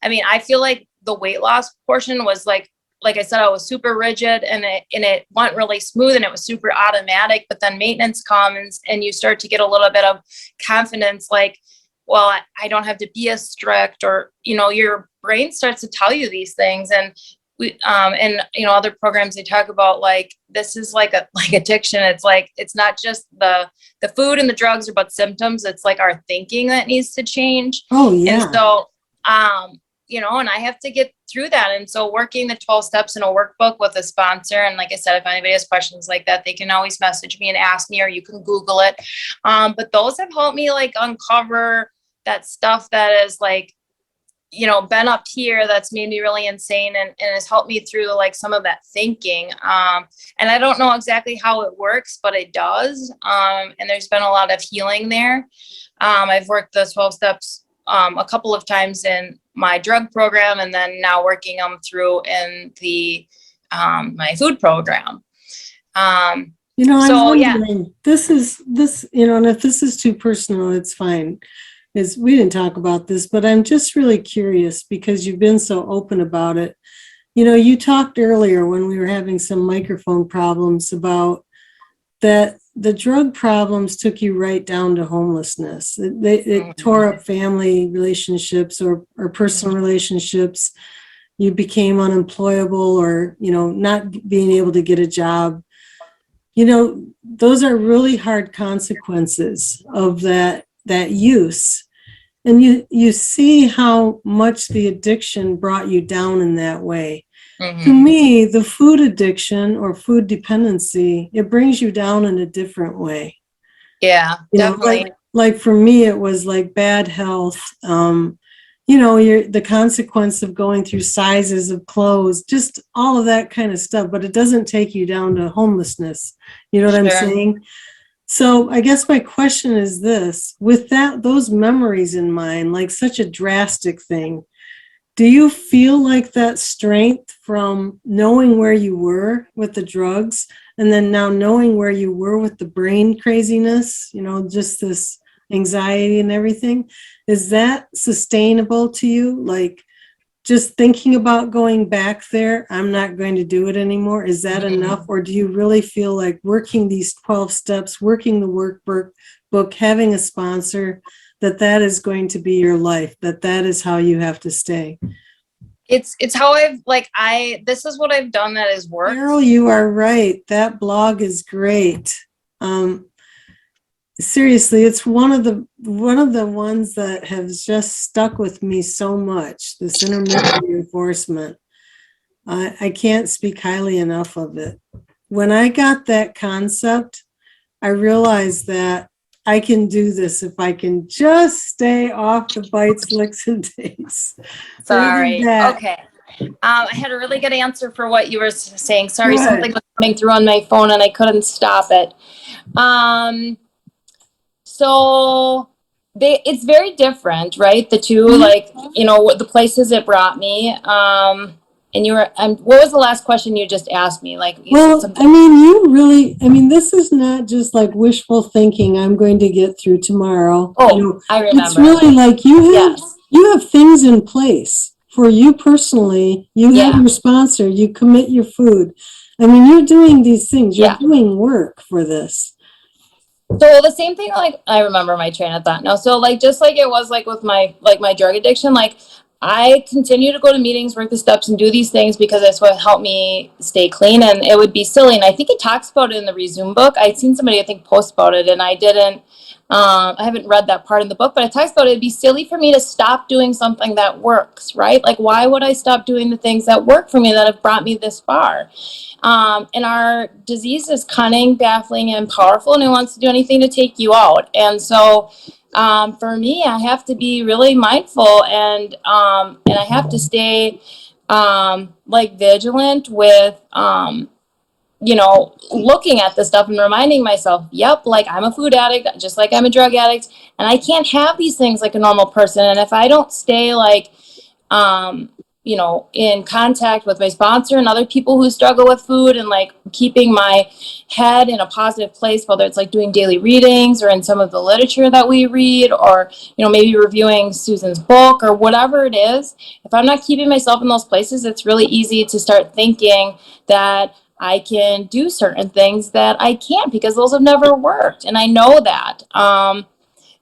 Speaker 4: I feel like the weight loss portion was like I said, I was super rigid, and it went really smooth, and it was super automatic. But then maintenance comes, and you start to get a little bit of confidence, like, well, I don't have to be as strict, or, your brain starts to tell you these things. And we, other programs, they talk about like, this is like addiction. It's like, it's not just the food and the drugs are but symptoms. It's like our thinking that needs to change.
Speaker 1: Oh yeah.
Speaker 4: And so, and I have to get through that. And so working the 12 steps in a workbook with a sponsor. And like I said, if anybody has questions like that, they can always message me and ask me, or you can Google it. But those have helped me like uncover that stuff that is like, been up here that's made me really insane, and has helped me through like some of that thinking. And I don't know exactly how it works, but it does. And there's been a lot of healing there. I've worked the 12 steps a couple of times in my drug program, and then now working them through in the my food program.
Speaker 1: I'm wondering, this, and if this is too personal, it's fine. We didn't talk about this, but I'm just really curious, because you've been so open about it. You talked earlier when we were having some microphone problems about that the drug problems took you right down to homelessness. It tore up family relationships or personal relationships. You became unemployable, or, not being able to get a job. Those are really hard consequences of that use. And you see how much the addiction brought you down in that way. Mm-hmm. To me, the food addiction or food dependency, it brings you down in a different way.
Speaker 4: Yeah, definitely.
Speaker 1: Like for me, it was like bad health. The consequence of going through sizes of clothes, just all of that kind of stuff. But it doesn't take you down to homelessness. You know what I'm saying? So I guess my question is this: with those memories in mind, like such a drastic thing, do you feel like that strength from knowing where you were with the drugs, and then now knowing where you were with the brain craziness, just this anxiety and everything, is that sustainable to you? Like, just thinking about going back there, I'm not going to do it anymore? Is that enough? Or do you really feel like working these 12 steps, working the workbook, having a sponsor, that is going to be your life, that is how you have to stay?
Speaker 4: It's how this is what I've done that has worked.
Speaker 1: Carol, you are right. That blog is great. Seriously, it's one of the ones that has just stuck with me so much, this intermittent reinforcement. I can't speak highly enough of it. When I got that concept, I realized that I can do this if I can just stay off the bites, licks, and tastes.
Speaker 4: Sorry. Okay. I had a really good answer for what you were saying. Sorry,
Speaker 1: Good.
Speaker 4: something was coming through on my phone and I couldn't stop it. So it's very different, right? The two, like, you know, the places it brought me. And what was the last question you just asked me? Like,
Speaker 1: well, I mean, this is not just like wishful thinking. I'm going to get through tomorrow.
Speaker 4: Oh, I remember.
Speaker 1: It's really like you have things in place for you personally. You have your sponsor. You commit your food. I mean, you're doing these things. You're doing work for this.
Speaker 4: So the same thing, like, I remember my train of thought now. So like, just like it was like with my drug addiction, like I continue to go to meetings, work the steps and do these things because that's what helped me stay clean. And it would be silly. And I think it talks about it in the Resume book. I'd seen somebody, I think, post about it and I didn't, I haven't read that part in the book, but it talks about it'd be silly for me to stop doing something that works, right? Like, why would I stop doing the things that work for me that have brought me this far? And our disease is cunning, baffling, and powerful, and it wants to do anything to take you out. And so for me, I have to be really mindful and I have to stay like vigilant with you know, looking at this stuff and reminding myself, yep, like I'm a food addict, just like I'm a drug addict, and I can't have these things like a normal person. And if I don't stay like, you know, in contact with my sponsor and other people who struggle with food and like keeping my head in a positive place, whether it's like doing daily readings or in some of the literature that we read, or, you know, maybe reviewing Susan's book or whatever it is, if I'm not keeping myself in those places, it's really easy to start thinking that I can do certain things that I can't because those have never worked. And I know that.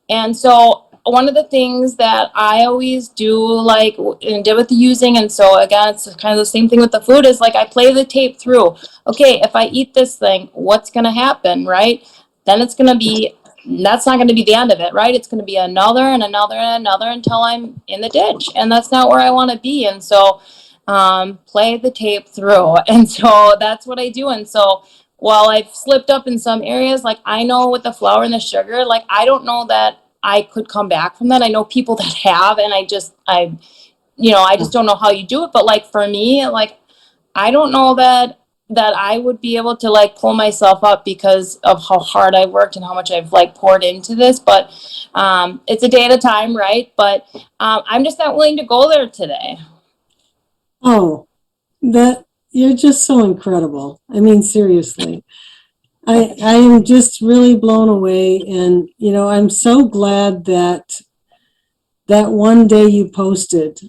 Speaker 4: And so one of the things that I always do, like, and did with the using, and so again, it's kind of the same thing with the food, is like I play the tape through. Okay, if I eat this thing, what's going to happen, right? Then it's going to be, that's not going to be the end of it, right? It's going to be another and another and another until I'm in the ditch. And that's not where I want to be. And so play the tape through. And so that's what I do. And so while I've slipped up in some areas, like I know with the flour and the sugar, like I don't know that I could come back from that. I know people that have, and I just don't know how you do it. But like for me, like I don't know that I would be able to like pull myself up because of how hard I worked and how much I've like poured into this. But it's a day at a time, right? But I'm just not willing to go there today.
Speaker 1: Oh, that you're just so incredible. I mean, seriously. I am just really blown away, and you know, I'm so glad that one day you posted.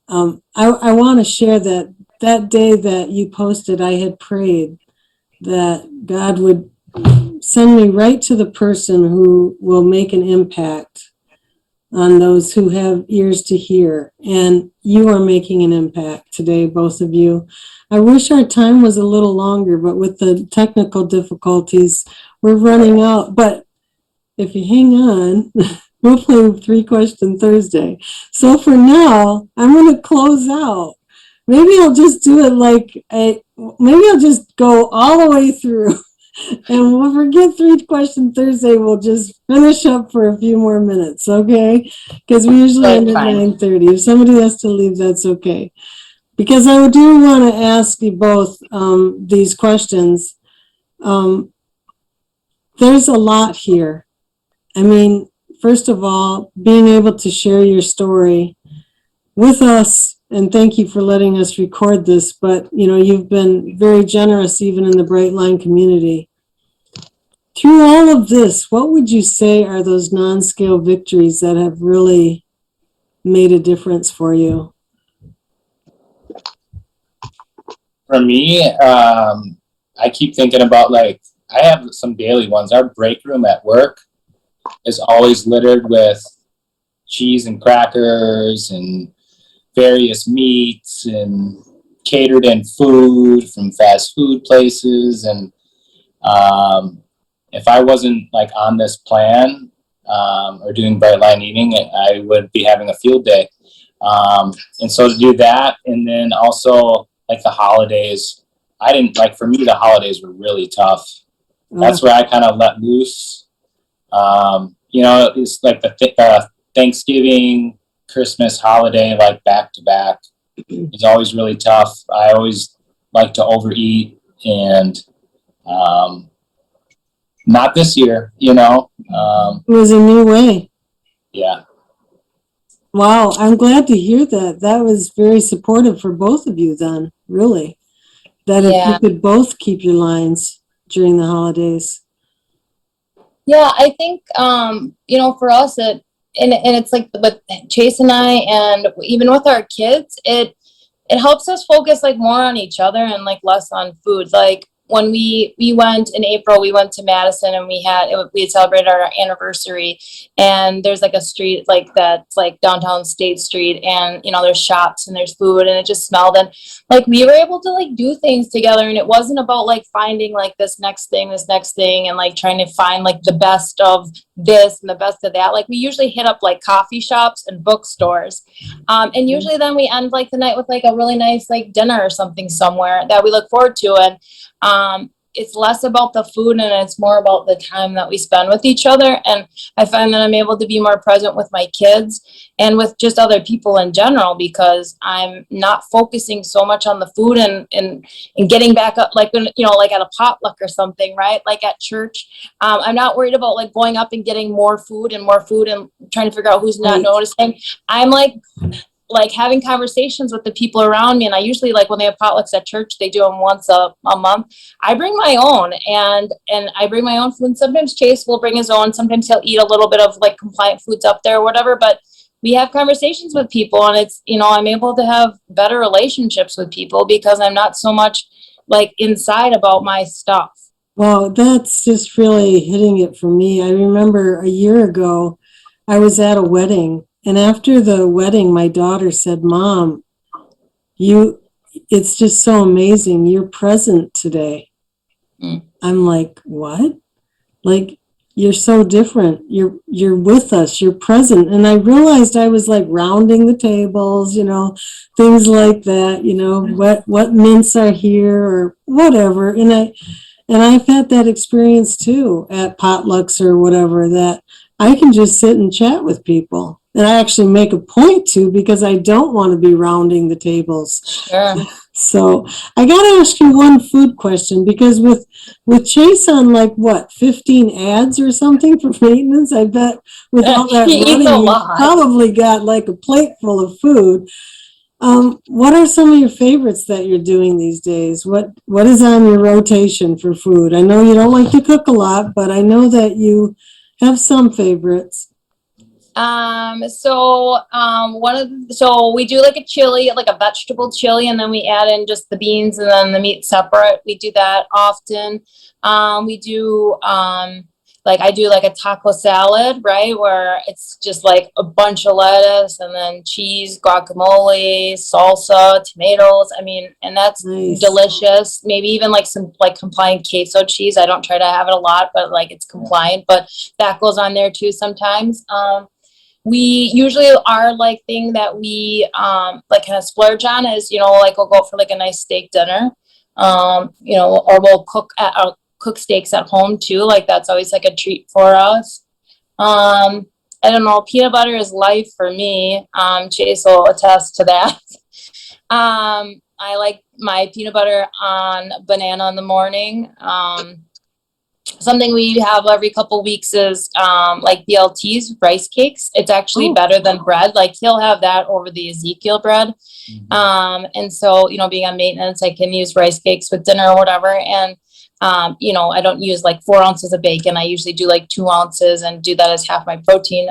Speaker 1: I want to share that day that you posted, I had prayed that God would send me right to the person who will make an impact on those who have ears to hear. And you are making an impact today, both of you. I wish our time was a little longer, but with the technical difficulties, we're running out. But if you hang on, we'll play 3 Question Thursday. So for now, I'm going to close out. Maybe I'll just do it like, maybe I'll just go all the way through. And we'll forget 3 Question Thursday. We'll just finish up for a few more minutes, okay? Because we usually end at 9:30. If somebody has to leave, that's okay. Because I do want to ask you both these questions. There's a lot here. I mean, first of all, being able to share your story with us, and thank you for letting us record this, but you know, you've been very generous even in the Bright Line community. Through all of this, what would you say are those non-scale victories that have really made a difference for you?
Speaker 3: For me, I keep thinking about, like, I have some daily ones. Our break room at work is always littered with cheese and crackers and various meats and catered in food from fast food places. And if I wasn't like on this plan or doing bright line eating, I would be having a field day. And so to do that, and then also like the holidays, I didn't like, for me, the holidays were really tough. That's where I kind of let loose. It's like the Thanksgiving, Christmas holiday, like back to back, is always really tough. I always like to overeat, and not this year,
Speaker 1: It was a new way.
Speaker 3: Yeah.
Speaker 1: Wow, I'm glad to hear that. That was very supportive for both of you then, really. That if you could both keep your lines during the holidays.
Speaker 4: Yeah, I think, for us, and it's like with Chase and I, and even with our kids, it helps us focus like more on each other and like less on food. Like when we went in April, we went to Madison and we had celebrated our anniversary, and there's like a street like that's like downtown State Street, and there's shops and there's food, and it just smelled, and like we were able to like do things together, and it wasn't about like finding like this next thing and like trying to find like the best of this and the best of that. Like we usually hit up like coffee shops and bookstores, and usually then we end like the night with like a really nice like dinner or something somewhere that we look forward to. And it's less about the food and it's more about the time that we spend with each other. And I find that I'm able to be more present with my kids and with just other people in general, because I'm not focusing so much on the food and getting back up, like when, like at a potluck or something, right? Like at church, I'm not worried about like going up and getting more food and trying to figure out who's not noticing. I'm like having conversations with the people around me. And I usually, like when they have potlucks at church, they do them once a month. I bring my own, and I bring my own food. Sometimes Chase will bring his own. Sometimes he'll eat a little bit of like compliant foods up there or whatever, but we have conversations with people, and it's, I'm able to have better relationships with people because I'm not so much like inside about my stuff.
Speaker 1: Wow, that's just really hitting it for me. I remember a year ago, I was at a wedding, and after the wedding, my daughter said, "Mom, it's just so amazing. You're present today." I'm like, "What?" Like, you're so different. You're with us. You're present. And I realized I was like rounding the tables, things like that, what mints are here or whatever. And I've had that experience too at potlucks or whatever, that I can just sit and chat with people. And I actually make a point to, because I don't want to be rounding the tables.
Speaker 4: Sure.
Speaker 1: So I got to ask you one food question, because with Chase on like what, 15 ads or something for maintenance, I bet with all that running, you probably got like a plate full of food. What are some of your favorites that you're doing these days? What is on your rotation for food? I know you don't like to cook a lot, but I know that you have some favorites.
Speaker 4: So we do like a chili, like a vegetable chili, and then we add in just the beans and then the meat separate. We do that often. We do, I do like a taco salad, right? Where it's just like a bunch of lettuce and then cheese, guacamole, salsa, tomatoes. I mean, and that's delicious. Maybe even like some like compliant queso cheese. I don't try to have it a lot, but like it's compliant, but that goes on there too sometimes. We usually our like thing that we like kind of splurge on is, like we'll go for like a nice steak dinner, or we'll cook steaks at home too. Like that's always like a treat for us. I don't know, peanut butter is life for me. Chase will attest to that. I like my peanut butter on banana in the morning. Something we have every couple weeks is like BLT's rice cakes. It's actually better than bread. Like he'll have that over the Ezekiel bread. And so, being on maintenance, I can use rice cakes with dinner or whatever. And, I don't use like 4 ounces of bacon. I usually do like 2 ounces and do that as half my protein.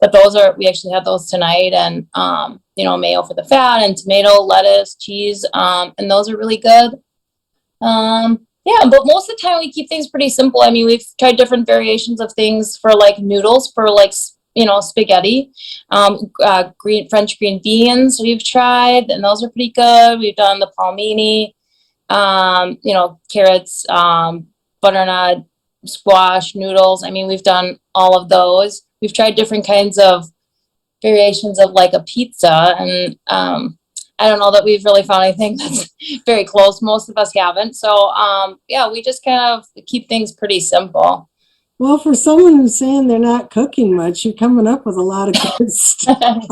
Speaker 4: but we actually had those tonight, and, mayo for the fat, and tomato, lettuce, cheese. And those are really good. Yeah, but most of the time we keep things pretty simple. I mean, we've tried different variations of things for like noodles, for like, spaghetti. French green beans we've tried, and those are pretty good. We've done the palmini, carrots, butternut, squash, noodles. I mean, we've done all of those. We've tried different kinds of variations of like a pizza, and I don't know that we've really found anything that's very close. Most of us haven't. So, we just kind of keep things pretty simple.
Speaker 1: Well, for someone who's saying they're not cooking much, you're coming up with a lot of good stuff.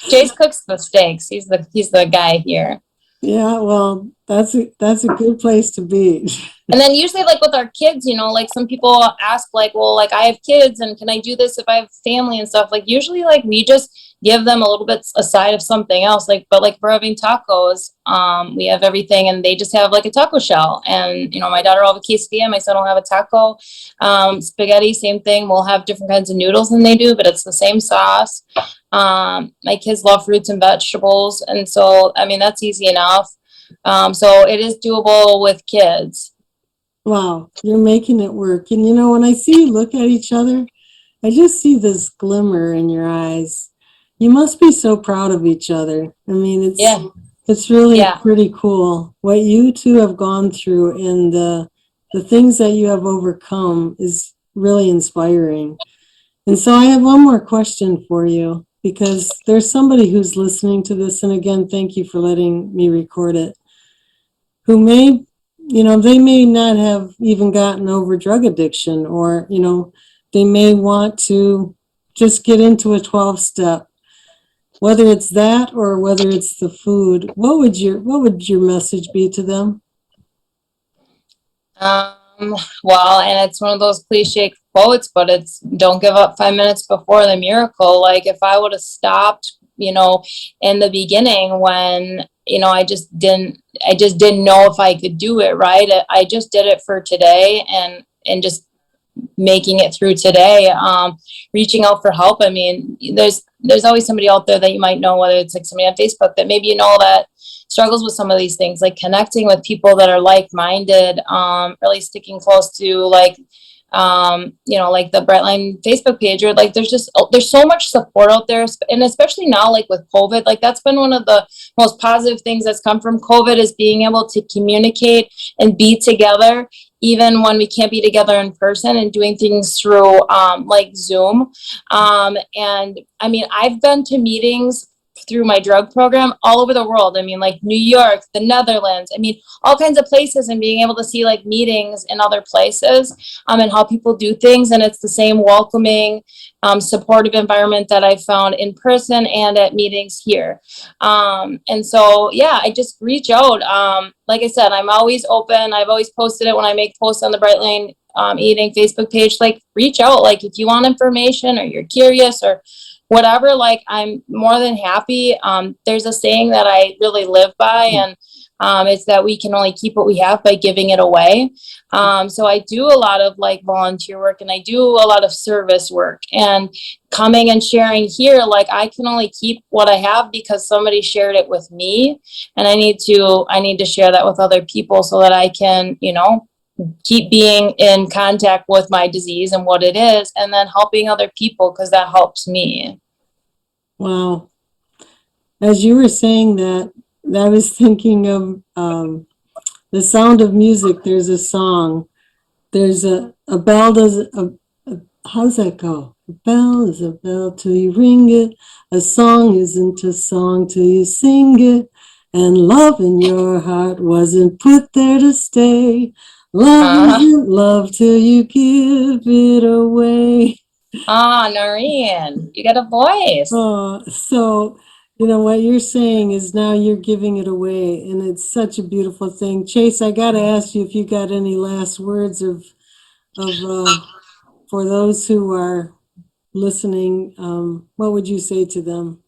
Speaker 4: Jace cooks the steaks. He's the guy here.
Speaker 1: Yeah, well, that's a good place to be.
Speaker 4: And then usually, like with our kids, like some people ask, like, well, like I have kids, and can I do this if I have family and stuff? Like usually, like we just give them a little bit aside of something else. Like, but like if we're having tacos, we have everything, and they just have like a taco shell. And my daughter will have a quesadilla, my son will have a taco. Spaghetti, same thing. We'll have different kinds of noodles than they do, but it's the same sauce. My kids love fruits and vegetables, and so I mean that's easy enough. So it is doable with kids.
Speaker 1: Wow, you're making it work. And when I see you look at each other, I just see this glimmer in your eyes. You must be so proud of each other. I mean, it's really pretty cool. What you two have gone through and the things that you have overcome is really inspiring. And so I have one more question for you, because there's somebody who's listening to this, and again, thank you for letting me record it, who may, they may not have even gotten over drug addiction, or, they may want to just get into a 12-step, whether it's that or whether it's the food. What would your message be to them?
Speaker 4: Well, and it's one of those cliche quotes, but it's don't give up 5 minutes before the miracle. Like if I would have stopped, in the beginning when, I just didn't know if I could do it right. I just did it for today and just making it through today, reaching out for help. I mean, there's always somebody out there that you might know, whether it's like somebody on Facebook that maybe that struggles with some of these things, like connecting with people that are like-minded, really sticking close to like the Brightline Facebook page, or like there's so much support out there, and especially now, like with COVID, like that's been one of the most positive things that's come from COVID, is being able to communicate and be together even when we can't be together in person, and doing things through like Zoom. And I mean, I've been to meetings through my drug program all over the world. I mean, like New York, the Netherlands, I mean, all kinds of places, and being able to see like meetings in other places, and how people do things. And it's the same welcoming, supportive environment that I found in person and at meetings here. And so, I just reach out. Like I said, I'm always open. I've always posted it when I make posts on the Brightline Eating Facebook page, like reach out, like if you want information or you're curious or whatever, like I'm more than happy. There's a saying that I really live by, and it's that we can only keep what we have by giving it away. So I do a lot of like volunteer work, and I do a lot of service work, and coming and sharing here, like I can only keep what I have because somebody shared it with me, and I need to share that with other people so that I can, keep being in contact with my disease and what it is, and then helping other people, because that helps me.
Speaker 1: Wow. As you were saying that, I was thinking of The Sound of Music. There's a song. There's a bell how does that go? A bell is a bell till you ring it. A song isn't a song till you sing it. And love in your heart wasn't put there to stay. Love isn't love till you give it away.
Speaker 4: Noreen, you got a voice.
Speaker 1: So, what you're saying is now you're giving it away, and it's such a beautiful thing. Chase, I got to ask you if you got any last words for those who are listening. What would you say to them?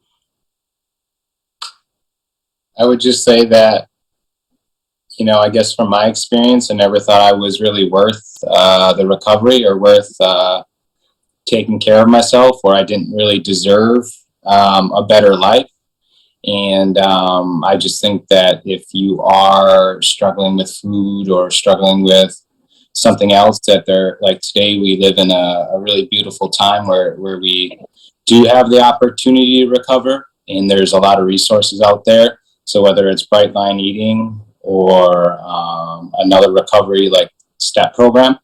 Speaker 3: I would just say that, I guess from my experience, I never thought I was really worth the recovery, or worth taken care of myself, or I didn't really deserve a better life. And I just think that if you are struggling with food or struggling with something else, that they're like, today we live in a really beautiful time where we do have the opportunity to recover, and there's a lot of resources out there. So whether it's Bright Line Eating or another recovery like STEP program,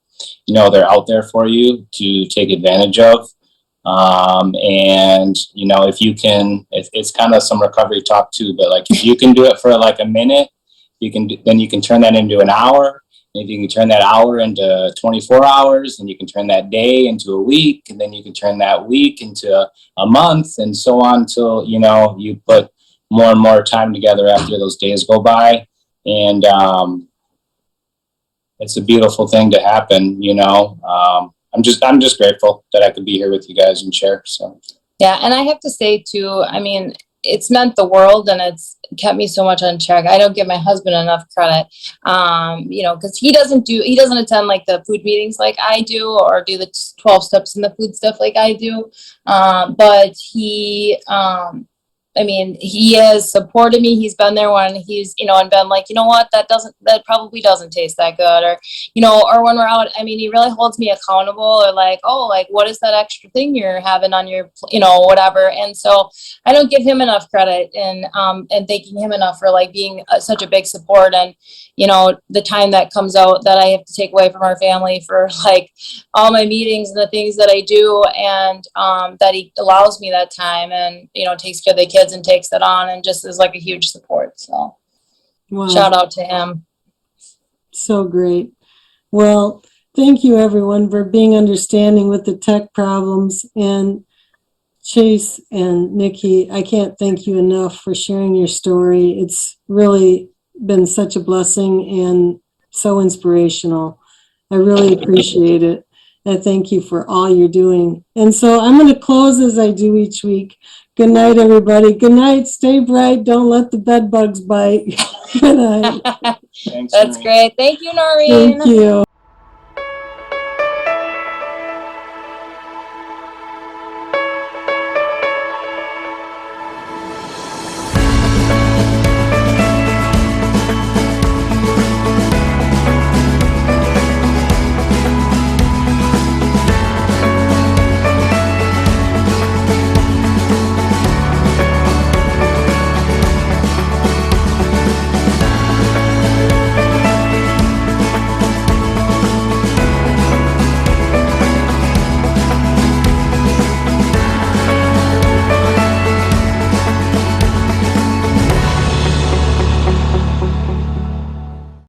Speaker 3: you know, they're out there for you to take advantage of. And you know, if you can, it's kind of some recovery talk too, but like if you can do it for like a minute, then you can turn that into an hour. And if you can turn that hour into 24 hours, and you can turn that day into a week, and then you can turn that week into a month, and so on till, you know, you put more and more time together after those days go by. And it's a beautiful thing to happen, you know. I'm just grateful that I could be here with you guys and share. So
Speaker 4: Yeah, and I have to say too, I mean, it's meant the world, and it's kept me so much on track. I don't give my husband enough credit, you know, because he doesn't attend like the food meetings like I do, or do the 12 steps in the food stuff like I do. But he, I mean, he has supported me. He's been there when he's, you know, and been like, you know what, that probably doesn't taste that good, or, you know, or when we're out, I mean, he really holds me accountable, or like, oh, like, what is that extra thing you're having on your, you know, whatever. And so I don't give him enough credit, and thanking him enough for like being such a big support. And, you know, the time that comes out that I have to take away from our family for like all my meetings and the things that I do, and that he allows me that time, and, you know, takes care of the kids and takes that on, and just is like a huge support. So
Speaker 1: Wow.
Speaker 4: Shout out to him.
Speaker 1: So great. Well, thank you everyone for being understanding with the tech problems. And Chase and Nikki, I can't thank you enough for sharing your story. It's really been such a blessing and so inspirational. I really appreciate it. I thank you for all you're doing. And so I'm going to close as I do each week. Good night, everybody. Good night. Stay bright. Don't let the bed bugs bite. Good night.
Speaker 3: thanks.
Speaker 4: That's
Speaker 3: Noreen.
Speaker 4: great. Thank you, Noreen.
Speaker 1: Thank you.